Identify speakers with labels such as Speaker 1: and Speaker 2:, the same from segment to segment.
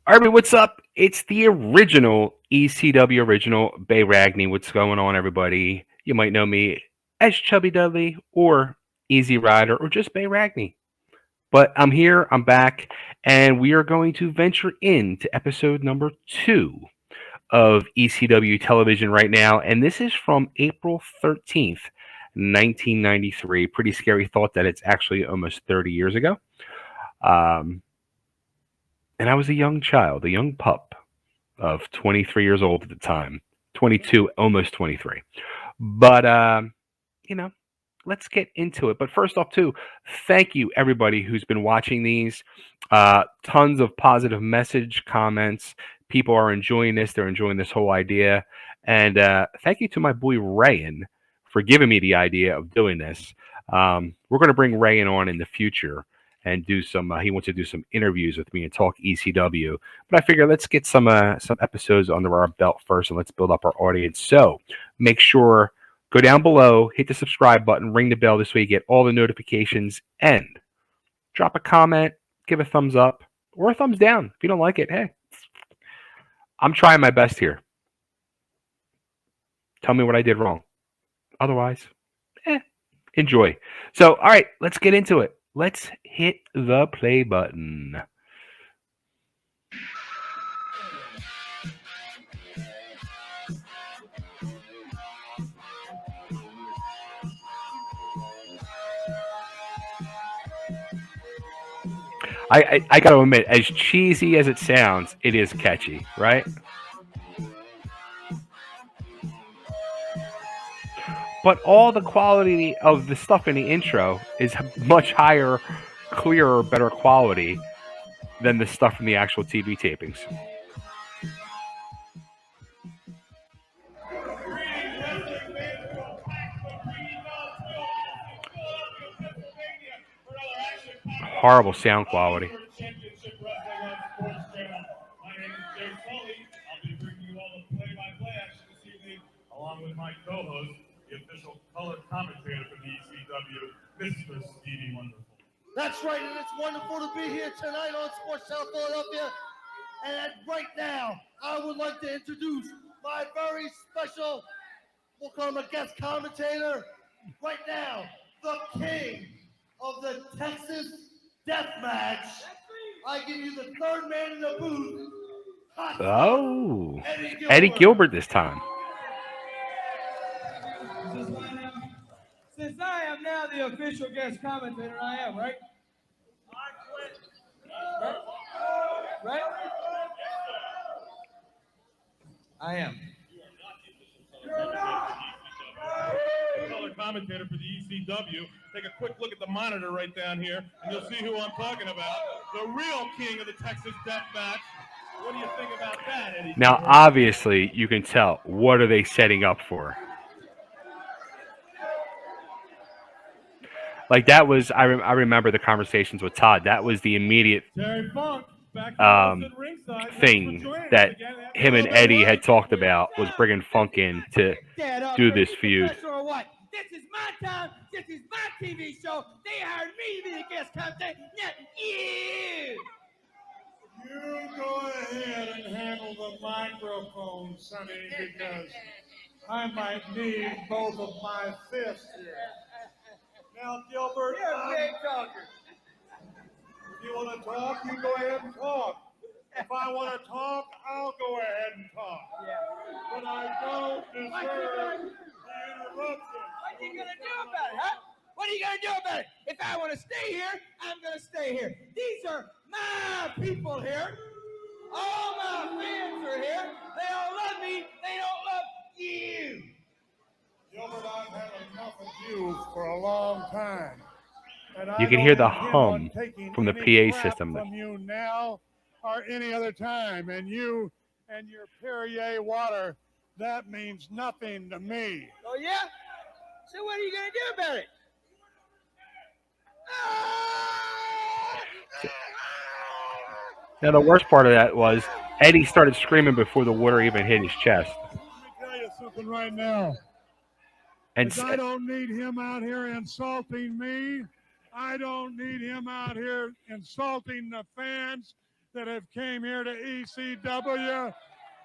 Speaker 1: Arby, what's up? It's the original ECW original, Bay Ragney. What's going on, everybody? You might know me as Chubby Dudley or Easy Rider or just Bay Ragney. But I'm here, I'm back, and we are going to venture into episode number 2 of ECW television right now. And this is from April 13th, 1993. Pretty scary thought that it's actually almost 30 years ago. Um, and I was a young child, a young pup of 23 years old at the time, 22, almost 23. But, you know, let's get into it. But first off, too, thank you everybody who's been watching these. Tons of positive message comments. People are enjoying this. They're enjoying this whole idea. And thank you to my boy Rayan for giving me the idea of doing this. We're going to bring Rayan on in the future and do some. He wants to do some interviews with me and talk ECW. But I figure let's get some episodes under our belt first, and let's build up our audience. So make sure go down below, hit the subscribe button, ring the bell this way you get all the notifications, and drop a comment, give a thumbs up or a thumbs down if you don't like it. Hey, I'm trying my best here. Tell me what I did wrong. Otherwise, enjoy. So, all right, let's get into it. Let's hit the play button. I got to admit, as cheesy as it sounds, it is catchy, right? But all the quality of the stuff in the intro is much higher, clearer, better quality than the stuff from the actual TV tapings. Horrible sound quality.
Speaker 2: Along with my co-host, the official color commentator for the ECW, Mr. Stevie Wonderful.
Speaker 3: That's right, and it's wonderful to be here tonight on Sports Channel Philadelphia. And right now, I would like to introduce my very special, we'll call him a guest commentator. Right now, the king of the Texas Death Match. I give you the third man in the booth.
Speaker 1: Oh, Eddie Gilbert this time.
Speaker 4: Since I am now the official guest commentator, I am, right? Right? I am.
Speaker 2: Color commentator for the ECW. Take a quick look at the monitor right down here, and you'll see who I'm talking about. The real king of the Texas Death Match. What do you think about that, Eddie?
Speaker 1: Now, obviously, you can tell. What are they setting up for? Like that was, I remember the conversations with Todd. That was the immediate thing that him and Eddie had talked about, was bringing Funk in to do this feud.
Speaker 4: This is my time. This is my TV show. They hired me to be the guest commentator, not you.
Speaker 2: You go ahead and handle the microphone, Sonny, because I might need both of my fists here. Now, Gilbert,
Speaker 4: You're a big talker.
Speaker 2: If you want to talk, you go ahead and talk. If I want to talk, I'll go ahead and talk.
Speaker 4: Yeah.
Speaker 2: But I don't deserve the interruption.
Speaker 4: What are you going to do about it, huh? What are you going to do about it? If I want to stay here, I'm going to stay here. These are my people here. All my fans are here. They all love me. They don't love you.
Speaker 2: Gilbert, I've had enough of you for a long time. And
Speaker 1: You can hear the hum from the PA system.
Speaker 2: From you now or any other time, and you and your Perrier water, that means nothing to me.
Speaker 4: Oh, yeah? So what are you going to do about it?
Speaker 1: Now, the worst part of that was Eddie started screaming before the water even hit his chest.
Speaker 2: Let me tell you something right now.
Speaker 1: And
Speaker 2: I don't need him out here insulting me. I don't need him out here insulting the fans. that have came here to ECW,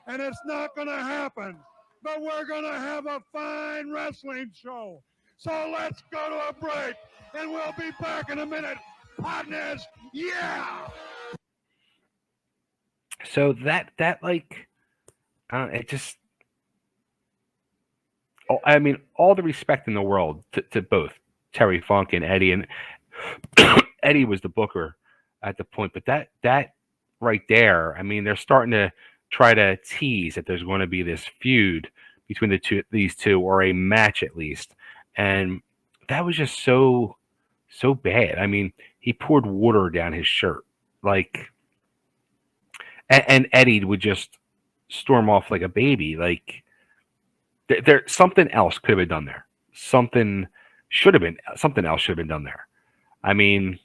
Speaker 2: and it's not going to happen. But we're going to have a fine wrestling show. So let's go to a break, and we'll be back in a minute. Partners, yeah!
Speaker 1: So that like, it just, I mean, all the respect in the world to both Terry Funk and Eddie, and Eddie was the booker at the point, but that right there, I mean, they're starting to try to tease that there's going to be this feud between these two, or a match at least, and that was just so bad. I mean, he poured water down his shirt, like, and Eddie would just storm off like a baby. Like, there something else could have been done there. Something else should have been done there. I mean,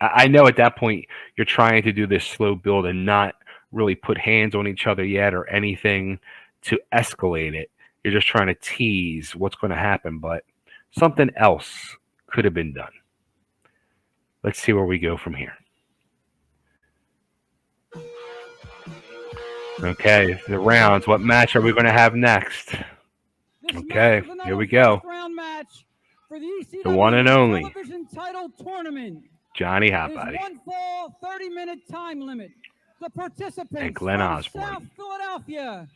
Speaker 1: I know at that point you're trying to do this slow build and not really put hands on each other yet or anything to escalate it. You're just trying to tease what's going to happen, but something else could have been done. Let's see where we go from here. Okay, the rounds. What match are we going to have next? Okay, here we go.
Speaker 5: Round match for the ECW
Speaker 1: The one and only
Speaker 5: television title tournament.
Speaker 1: Johnny Hotbody.
Speaker 5: One fall, 30-minute time limit. The participants
Speaker 1: And Glen
Speaker 5: from
Speaker 1: Osbourne.
Speaker 5: South Philadelphia.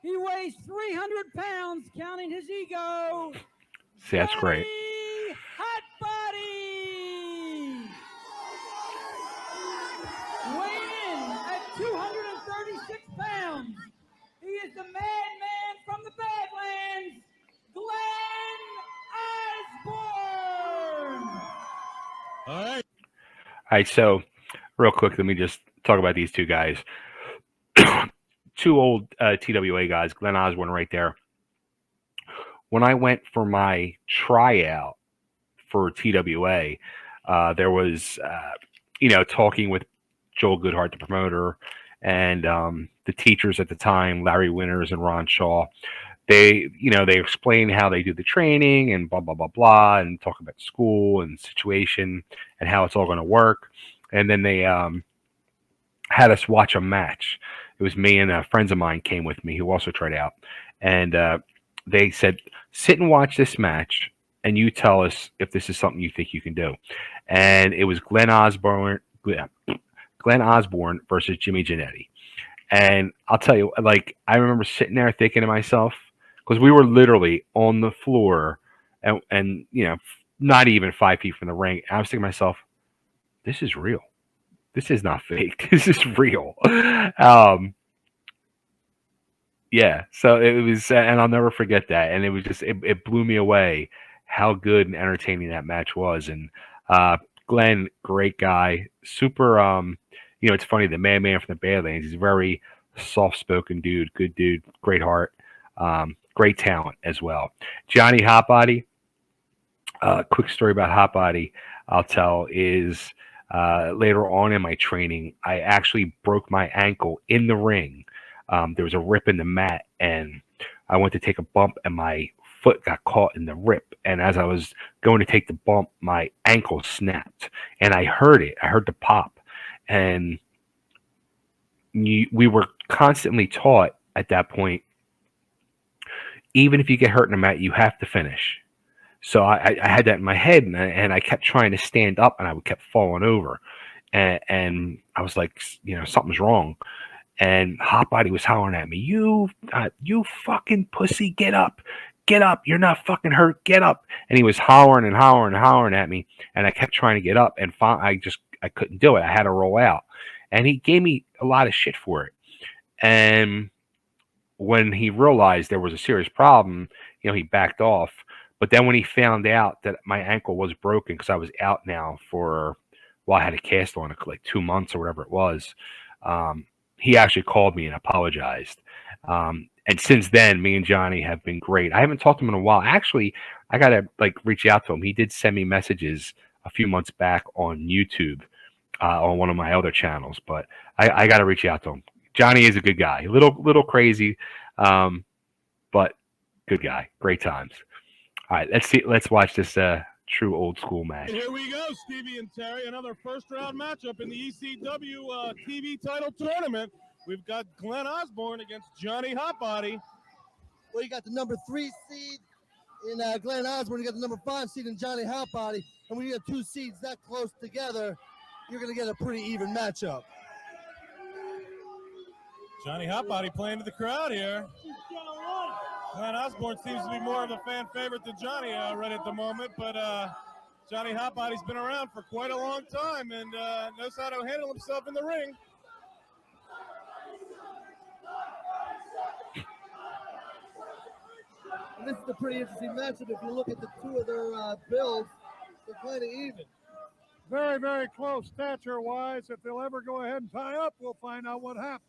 Speaker 5: He weighs 300 pounds, counting his ego.
Speaker 1: See, that's great.
Speaker 5: Hotbody. Weighing in at 236 pounds. He is the madman from the Badlands, Glen Osbourne.
Speaker 2: All
Speaker 1: right, so real quick, let me just talk about these two guys. Two old TWA guys, Glen Osbourne right there. When I went for my tryout for TWA, there was, talking with Joel Goodhart, the promoter, and the teachers at the time, Larry Winters and Ron Shaw. They explain how they do the training and blah, blah, blah, blah, and talk about school and situation and how it's all going to work. And then they had us watch a match. It was me and friends of mine came with me who also tried out. And they said, sit and watch this match, and you tell us if this is something you think you can do. And it was Glen Osbourne versus Jimmy Jannetty. And I'll tell you, like, I remember sitting there thinking to myself, because we were literally on the floor and not even 5 feet from the ring. I was thinking to myself, this is real. This is not fake. This is real. Yeah, so it was, and I'll never forget that. And it was just, it blew me away how good and entertaining that match was. And Glenn, great guy, super. It's funny, the madman from the Badlands. He's a very soft-spoken dude, good dude, great heart, great talent as well. Johnny Hotbody. Quick story about Hotbody I'll tell is later on in my training, I actually broke my ankle in the ring. There was a rip in the mat, and I went to take a bump, and my foot got caught in the rip. And as I was going to take the bump, my ankle snapped, and I heard it. I heard the pop. And we were constantly taught at that point, even if you get hurt in the mat, you have to finish. So I had that in my head, and I kept trying to stand up, and I kept falling over. And I was like, something's wrong. And Hotbody was hollering at me, you fucking pussy, get up, you're not fucking hurt, get up. And he was hollering and hollering and hollering at me, and I kept trying to get up, and I couldn't do it. I had to roll out. And he gave me a lot of shit for it. And when he realized there was a serious problem, he backed off. But then when he found out that my ankle was broken, because I was out now I had a cast on it like 2 months or whatever it was, he actually called me and apologized. And since then, me and Johnny have been great. I haven't talked to him in a while. Actually, I got to reach out to him. He did send me messages a few months back on YouTube on one of my other channels, but I got to reach out to him. Johnny is a good guy, little crazy, but good guy. Great times. All right, let's watch this true old school match.
Speaker 6: Here we go, Stevie and Terry. Another first-round matchup in the ECW TV title tournament. We've got Glen Osbourne against Johnny Hotbody.
Speaker 3: Well, you got the number 3 seed in Glen Osbourne. You got the number 5 seed in Johnny Hotbody. And when you have 2 seeds that close together, you're going to get a pretty even matchup.
Speaker 6: Johnny Hotbody playing to the crowd here. Glen Osbourne seems to be more of a fan favorite than Johnny right at the moment, but Johnny Hotbody's been around for quite a long time and knows how to handle himself in the ring.
Speaker 3: And this is a pretty interesting matchup. If you look at the two of their builds, they're kind of even.
Speaker 2: Very, very close stature-wise. If they'll ever go ahead and tie up, we'll find out what happens.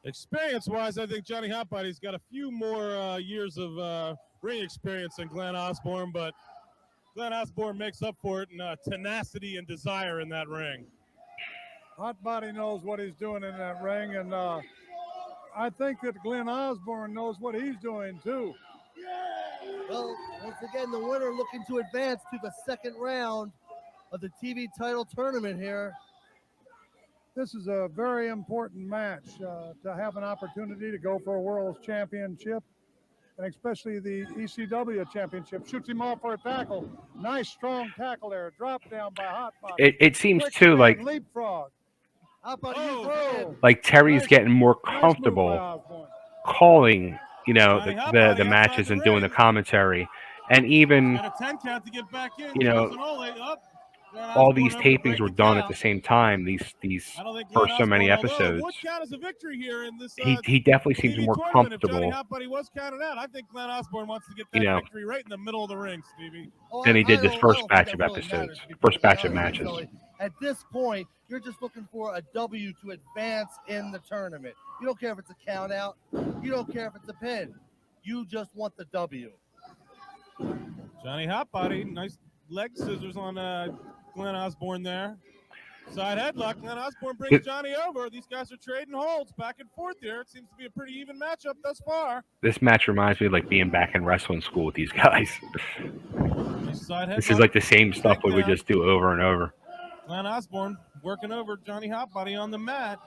Speaker 6: Experience-wise, I think Johnny Hotbody's got a few more years of ring experience than Glen Osbourne, but Glen Osbourne makes up for it in tenacity and desire in that ring.
Speaker 2: Hotbody knows what he's doing in that ring, and I think that Glen Osbourne knows what he's doing, too.
Speaker 3: Well, once again, the winner looking to advance to the second round of the TV title tournament here.
Speaker 2: This is a very important match to have an opportunity to go for a world championship, and especially the ECW championship. Shoots him off for a tackle. Nice, strong tackle there. Drop down by Hotbody.
Speaker 1: It seems
Speaker 2: Quick
Speaker 1: too
Speaker 2: spin,
Speaker 1: like
Speaker 2: leapfrog.
Speaker 3: Hotbody,
Speaker 1: Terry's
Speaker 2: Nice-
Speaker 1: getting more
Speaker 2: nice move by
Speaker 1: comfortable
Speaker 2: Osbourne.
Speaker 1: calling, you know,
Speaker 6: Johnny
Speaker 1: the
Speaker 6: Hotbody
Speaker 1: matches
Speaker 6: outside
Speaker 1: and
Speaker 6: the
Speaker 1: doing the
Speaker 6: ring.
Speaker 1: commentary, and even
Speaker 6: Got a 10 count to get back in.
Speaker 1: You know,
Speaker 6: Doesn't hold it. Up. Glen
Speaker 1: all
Speaker 6: Osbourne
Speaker 1: these
Speaker 6: able to
Speaker 1: tapings
Speaker 6: break
Speaker 1: were
Speaker 6: the
Speaker 1: done at
Speaker 6: count.
Speaker 1: the same time. These
Speaker 6: I don't think Glen
Speaker 1: first so many
Speaker 6: Osbourne, although
Speaker 1: episodes.
Speaker 6: it would count as a victory here in this
Speaker 1: He definitely seems
Speaker 6: TV
Speaker 1: more
Speaker 6: tournament if Johnny
Speaker 1: comfortable
Speaker 6: Hotbody was counted out. I think Glen Osbourne wants to get
Speaker 1: You
Speaker 6: that
Speaker 1: know.
Speaker 6: victory right in the middle of the ring, Stevie.
Speaker 1: than he did this first
Speaker 3: think
Speaker 1: batch
Speaker 3: that
Speaker 1: of
Speaker 3: really
Speaker 1: episodes,
Speaker 3: matters, to be
Speaker 1: first
Speaker 3: perfectly
Speaker 1: batch of
Speaker 3: honest with you,
Speaker 1: matches.
Speaker 3: Sully. At this point, you're just looking for a W to advance in the tournament. You don't care if it's a count out. You don't care if it's a pin. You just want the W.
Speaker 6: Johnny Hotbody, nice leg scissors on Glen Osbourne there. Side headlock. Glen Osbourne brings Johnny over. These guys are trading holds back and forth here. It seems to be a pretty even matchup thus far.
Speaker 1: This match reminds me of like being back in wrestling school with these guys.
Speaker 6: Nice side headlock.
Speaker 1: This is like the same stuff we would
Speaker 6: Takedown.
Speaker 1: just do over and over.
Speaker 6: Glen Osbourne working over Johnny Hotbody on the mat.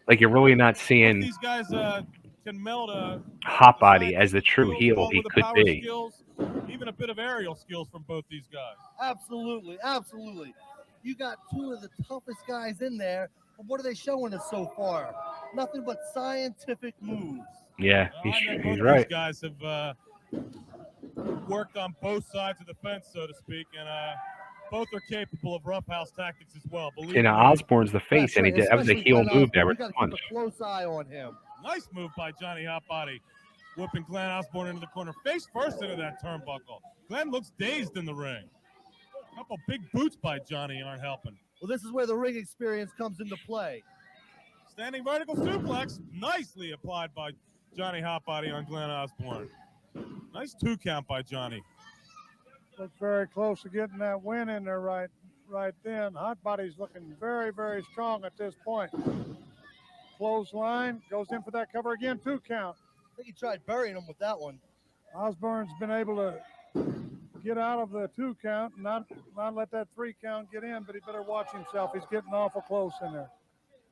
Speaker 1: Like you're really not
Speaker 6: Both
Speaker 1: seeing
Speaker 6: these guys can meld a
Speaker 1: Hotbody as the
Speaker 6: scientific
Speaker 1: true
Speaker 6: skills
Speaker 1: heel
Speaker 6: along
Speaker 1: he
Speaker 6: with the
Speaker 1: could
Speaker 6: power
Speaker 1: be.
Speaker 6: skills, even a bit of aerial skills from both these guys.
Speaker 3: Absolutely, absolutely. You got two of the toughest guys in there. But what are they showing us so far? Nothing but scientific moves.
Speaker 1: Yeah,
Speaker 6: Well, I know both
Speaker 1: he's
Speaker 6: these
Speaker 1: right.
Speaker 6: guys have worked on both sides of the fence, so to speak, and both are capable of roughhouse tactics as well. Believe
Speaker 1: You know,
Speaker 6: me.
Speaker 1: Osborne's the face,
Speaker 3: That's
Speaker 1: and he
Speaker 3: right,
Speaker 1: did that was a
Speaker 3: especially
Speaker 1: heel
Speaker 3: Glen
Speaker 1: move there
Speaker 3: Osbourne.
Speaker 1: with
Speaker 3: We
Speaker 1: the
Speaker 3: got to keep
Speaker 1: punch.
Speaker 3: a close eye on him.
Speaker 6: Nice move by Johnny Hotbody, whipping Glen Osbourne into the corner, face first into that turnbuckle. Glen looks dazed in the ring. A couple big boots by Johnny aren't helping.
Speaker 3: Well, this is where the ring experience comes into play.
Speaker 6: Standing vertical suplex, nicely applied by Johnny Hotbody on Glen Osbourne. Nice 2 count by Johnny.
Speaker 2: Looked very close to getting that win in there right then. Hotbody's looking very, very strong at this point. Clothesline, goes in for that cover again, 2 count.
Speaker 3: I think he tried burying him with that one.
Speaker 2: Osborne's been able to get out of the 2 count, not let that 3 count get in, but he better watch himself. He's getting awful close in there.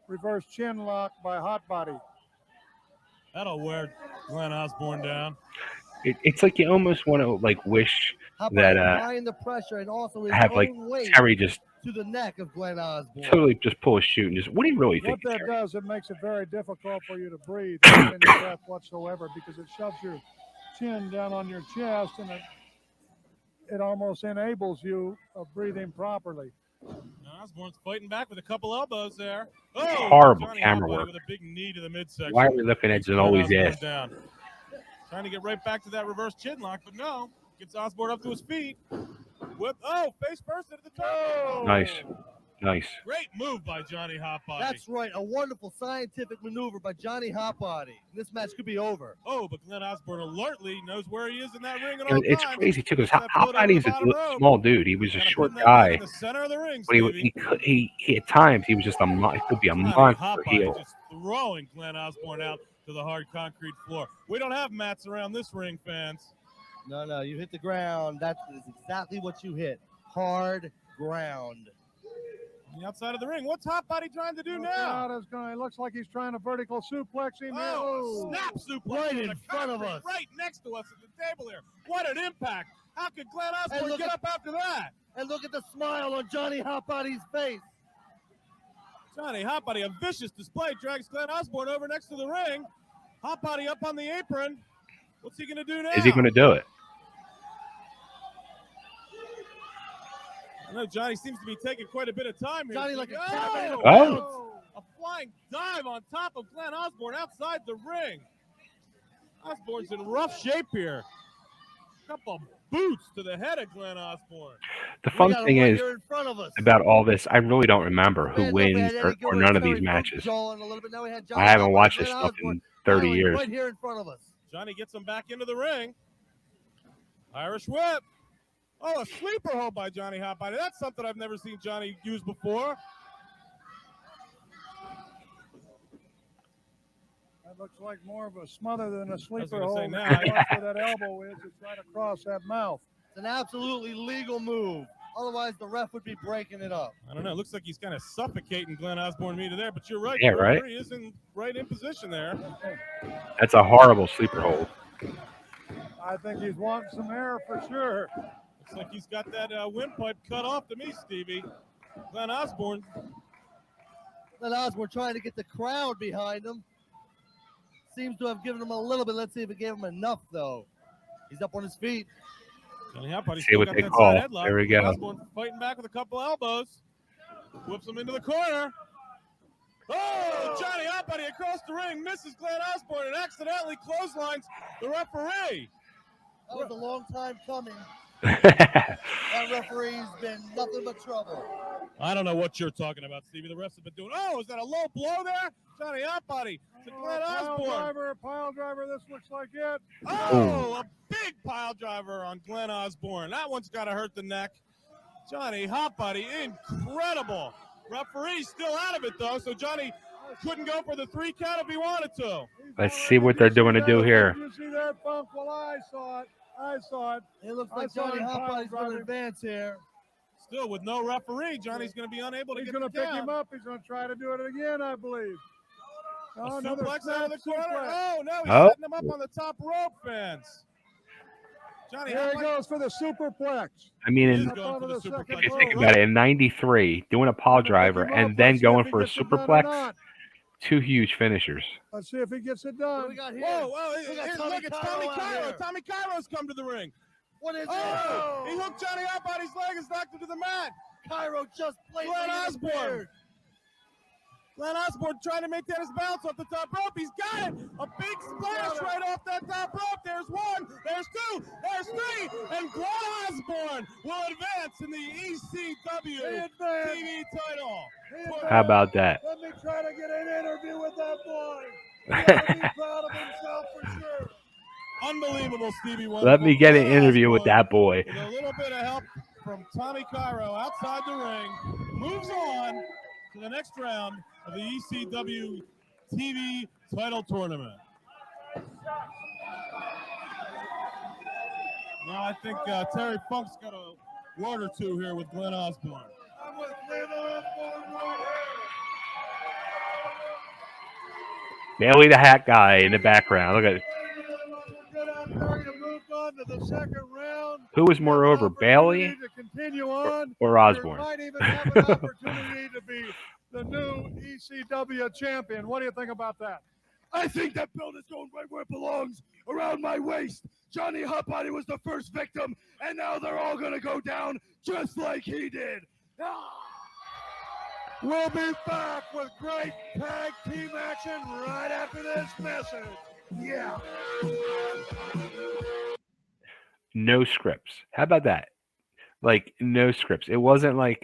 Speaker 2: Reverse chin lock by Hotbody.
Speaker 6: That'll wear Glen Osbourne down.
Speaker 1: It's like you almost want to like wish
Speaker 3: Hotbody
Speaker 1: that
Speaker 3: applying the pressure and also his
Speaker 1: have
Speaker 3: own
Speaker 1: like
Speaker 3: weight
Speaker 1: Terry just
Speaker 3: to the neck of Glen Osbourne.
Speaker 1: totally just pull a shoot and just what do you really
Speaker 2: What
Speaker 1: think?
Speaker 2: that
Speaker 1: Terry?
Speaker 2: does, it makes it very difficult for you to breathe, not any breath whatsoever, because it shoves your chin down on your chest, and it almost enables you of breathing properly.
Speaker 6: Osborne's fighting back with a couple elbows there. Oh,
Speaker 1: Horrible
Speaker 6: Johnny
Speaker 1: camera
Speaker 6: Hotbody
Speaker 1: work.
Speaker 6: with a big knee to the midsection.
Speaker 1: Why are we looking at
Speaker 6: Glen
Speaker 1: Zanoli's
Speaker 6: Osbourne
Speaker 1: ass?
Speaker 6: down. Trying to get right back to that reverse chin lock, but no. Gets Osbourne up to his feet. Whip. Oh, face first into the toe.
Speaker 1: Nice.
Speaker 6: Great move by Johnny Hotbody.
Speaker 3: That's right, a wonderful scientific maneuver by Johnny Hotbody. This match could be over.
Speaker 6: Oh, but Glen Osbourne alertly knows where he is in that ring at
Speaker 1: And
Speaker 6: all
Speaker 1: it's
Speaker 6: times.
Speaker 1: crazy too because
Speaker 6: Gets that foot over
Speaker 1: Hotbody's
Speaker 6: the
Speaker 1: a
Speaker 6: bottom rope.
Speaker 1: small dude. He was a
Speaker 6: Gotta
Speaker 1: short
Speaker 6: pin that man
Speaker 1: guy,
Speaker 6: in the center of the ring,
Speaker 1: but
Speaker 6: Stevie.
Speaker 1: he at times he was just he could be a
Speaker 6: Johnny
Speaker 1: monster
Speaker 6: Hotbody
Speaker 1: heel.
Speaker 6: just throwing Glen Osbourne out to the hard concrete floor. We don't have mats around this ring, fans.
Speaker 3: No, you hit the ground. That is exactly what you hit. hard ground.
Speaker 6: On the outside of the ring. What's Hot Body trying to do
Speaker 2: Look
Speaker 6: now?
Speaker 2: out, it looks like he's trying to vertical suplex him.
Speaker 6: Oh, snap suplex
Speaker 3: Right
Speaker 6: to
Speaker 3: in
Speaker 6: the
Speaker 3: front of
Speaker 6: concrete,
Speaker 3: us.
Speaker 6: right next to us at the table here. What an impact! How could Glen
Speaker 3: And
Speaker 6: Osbourne
Speaker 3: look
Speaker 6: get
Speaker 3: at-
Speaker 6: up after that?
Speaker 3: And look at the smile on Johnny Hot Body's face.
Speaker 6: Johnny Hot Body, a vicious display, drags Glen Osbourne over next to the ring. Hot Body up on the apron. What's he going to do now?
Speaker 1: Is he going to do it?
Speaker 6: I know Johnny seems to be taking quite a bit of time here.
Speaker 3: Johnny like a cat ready to
Speaker 1: Oh.
Speaker 3: pounce.
Speaker 6: A flying dive on top of Glen Osbourne outside the ring. Osbourne's in rough shape here. Couple boots to the head of Glen Osbourne.
Speaker 1: The fun thing is
Speaker 3: You're in front of us.
Speaker 1: about all this, I really don't remember who
Speaker 3: Man, look, we
Speaker 1: wins
Speaker 3: had
Speaker 1: or
Speaker 3: Eddie Gilbert,
Speaker 1: none of
Speaker 3: Terry
Speaker 1: these
Speaker 3: Funk,
Speaker 1: matches.
Speaker 3: Joel, and a little bit. Now we had Johnny
Speaker 1: I haven't
Speaker 3: Hot
Speaker 1: watched
Speaker 3: Body,
Speaker 1: this
Speaker 3: Glen
Speaker 1: stuff
Speaker 3: Osbourne.
Speaker 1: in 30
Speaker 3: Finally,
Speaker 1: years.
Speaker 3: Right here in front of us.
Speaker 6: Johnny gets him back into the ring. Irish whip. Oh, a sleeper hold by Johnny Hot Body. That's something I've never seen Johnny use before.
Speaker 2: That looks like more of a smother than a sleeper
Speaker 6: gonna say
Speaker 2: hold.
Speaker 6: now,
Speaker 2: Watch where that elbow is. It's right across that mouth.
Speaker 3: It's an absolutely legal move. Otherwise, the ref would be breaking it up.
Speaker 6: I don't know. It looks like he's kind of suffocating Glen Osbourne meter there, but you're right.
Speaker 1: Yeah,
Speaker 6: The
Speaker 1: right.
Speaker 6: referee is right in position there.
Speaker 1: That's a horrible sleeper hold.
Speaker 2: I think he's wanting some air for sure.
Speaker 6: Looks like he's got that windpipe cut off to me, Stevie. Glen Osbourne.
Speaker 3: Glen Osbourne trying to get the crowd behind him. Seems to have given him a little bit. Let's see if it gave him enough, though. He's up on his feet.
Speaker 6: Johnny Hot Body
Speaker 1: See
Speaker 6: still
Speaker 1: what
Speaker 6: got
Speaker 1: they
Speaker 6: that
Speaker 1: call.
Speaker 6: side headlock.
Speaker 1: There we
Speaker 6: Glen
Speaker 1: go.
Speaker 6: Osbourne fighting back with a couple elbows. Whips him into the corner. Oh, Johnny Hot Body across the ring misses Glen Osbourne and accidentally clotheslines the referee.
Speaker 3: That was a long time coming.
Speaker 1: That's
Speaker 3: That referee's been nothing but trouble.
Speaker 6: I don't know what you're talking about, Stevie. The refs have been doing. Oh, is that a low blow there? Johnny Hot Body to Glen Osbourne.
Speaker 2: Pile driver, this looks like it.
Speaker 6: Oh, a big pile driver on Glen Osbourne. That one's got to hurt the neck. Johnny Hot Body, incredible. Referee still out of it, though, so Johnny couldn't go for the 3 count if he wanted to.
Speaker 1: Let's see what they're doing to do here.
Speaker 2: You see that, Funk? Well, I saw it. I saw it.
Speaker 3: It looks
Speaker 2: I
Speaker 3: like
Speaker 2: saw
Speaker 3: Johnny
Speaker 2: him
Speaker 3: Hot
Speaker 2: pile
Speaker 3: Body's going to
Speaker 2: driving.
Speaker 3: advance here.
Speaker 6: Still, with no referee, Johnny's going to be unable to
Speaker 2: He's
Speaker 6: get
Speaker 2: going
Speaker 6: the
Speaker 2: to pick
Speaker 6: count.
Speaker 2: him up. He's going to try to do it again, I believe.
Speaker 6: A
Speaker 2: Oh, another
Speaker 6: suplex out of the
Speaker 2: snap
Speaker 6: corner.
Speaker 2: suplex.
Speaker 6: Oh, no, he's
Speaker 1: Oh.
Speaker 6: setting him up on the top rope, fans. Johnny
Speaker 2: There
Speaker 6: Hot
Speaker 2: he
Speaker 6: Body
Speaker 2: goes for the superplex.
Speaker 1: I mean,
Speaker 6: is
Speaker 1: in,
Speaker 6: going for the
Speaker 2: If you
Speaker 6: superplex.
Speaker 1: if you think about it, in '93, doing a pile driver and then going for a superplex, 2 huge finishers.
Speaker 2: Let's see if he gets it
Speaker 3: What
Speaker 2: done.
Speaker 3: do we got here?
Speaker 6: Whoa, whoa,
Speaker 3: We got
Speaker 6: here,
Speaker 3: Tommy
Speaker 6: look, it's
Speaker 3: Cairo
Speaker 6: Tommy
Speaker 3: out
Speaker 6: Cairo.
Speaker 3: here.
Speaker 6: Tommy Cairo's come to the ring.
Speaker 3: What is
Speaker 6: Oh,
Speaker 3: it?
Speaker 6: he hooked Johnny Hot Body's leg and knocked him to the mat.
Speaker 3: Cairo just blatantly
Speaker 6: Glen Osbourne.
Speaker 3: interfered.
Speaker 6: Glen Osbourne trying to maintain his balance off the top rope. He's got it. A big splash right off that top rope. There's 1, there's 2, there's 3, and Glen Osbourne will advance in the ECW TV title.
Speaker 1: How about that?
Speaker 2: Let me try to get an interview with that boy. He ought to be proud of himself for sure.
Speaker 6: Unbelievable, Stevie Wonderful.
Speaker 1: Let me get an
Speaker 6: Glen
Speaker 1: interview with
Speaker 6: Osbourne,
Speaker 1: that boy.
Speaker 6: with a little bit of help from Tommy Cairo outside the ring, moves on to the next round of the ECW TV title tournament. Now I think Terry Funk's got a word or two here with Glen Osbourne.
Speaker 2: I'm with Glen Osbourne right here.
Speaker 1: Bailey the Hat Guy in the background. Look at
Speaker 2: Get out there to move on to the second round.
Speaker 1: who was more over, Bailey
Speaker 2: To continue on.
Speaker 1: or Osbourne?
Speaker 2: You might even have an opportunity to be the new ECW champion. What do you think about that?
Speaker 7: I think that belt is going right where it belongs, around my waist. Johnny Hot Body was the first victim, and now they're all going to go down just like he did.
Speaker 2: We'll be back with great tag team action right after this message. Yeah.
Speaker 1: No scripts. How about that? Like no scripts. It wasn't like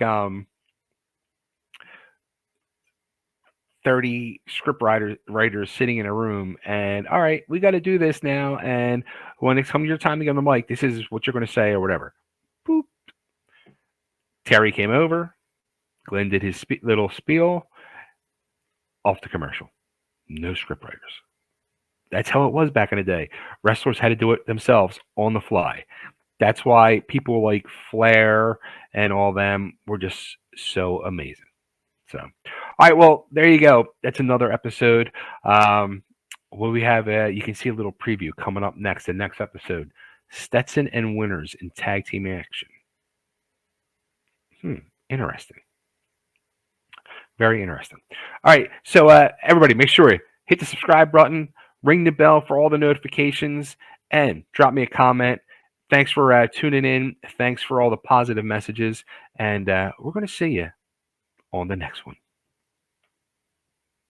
Speaker 1: 30 script writers sitting in a room and all right, we got to do this now. And when it comes your time to get on the mic, this is what you're going to say or whatever. Boop. Terry came over. Glenn did his little spiel. Off the commercial. No script writers. That's how it was back in the day. Wrestlers had to do it themselves on the fly. That's why people like Flair and all them were just so amazing. So, all right, well, there you go. That's another episode. What we have, you can see a little preview coming up next. The next episode, Stetson and Winners in tag team action. Interesting. Very interesting. All right, so everybody, make sure you hit the subscribe button, ring the bell for all the notifications, and drop me a comment. Thanks for tuning in. Thanks for all the positive messages, and we're going to see you on the next one.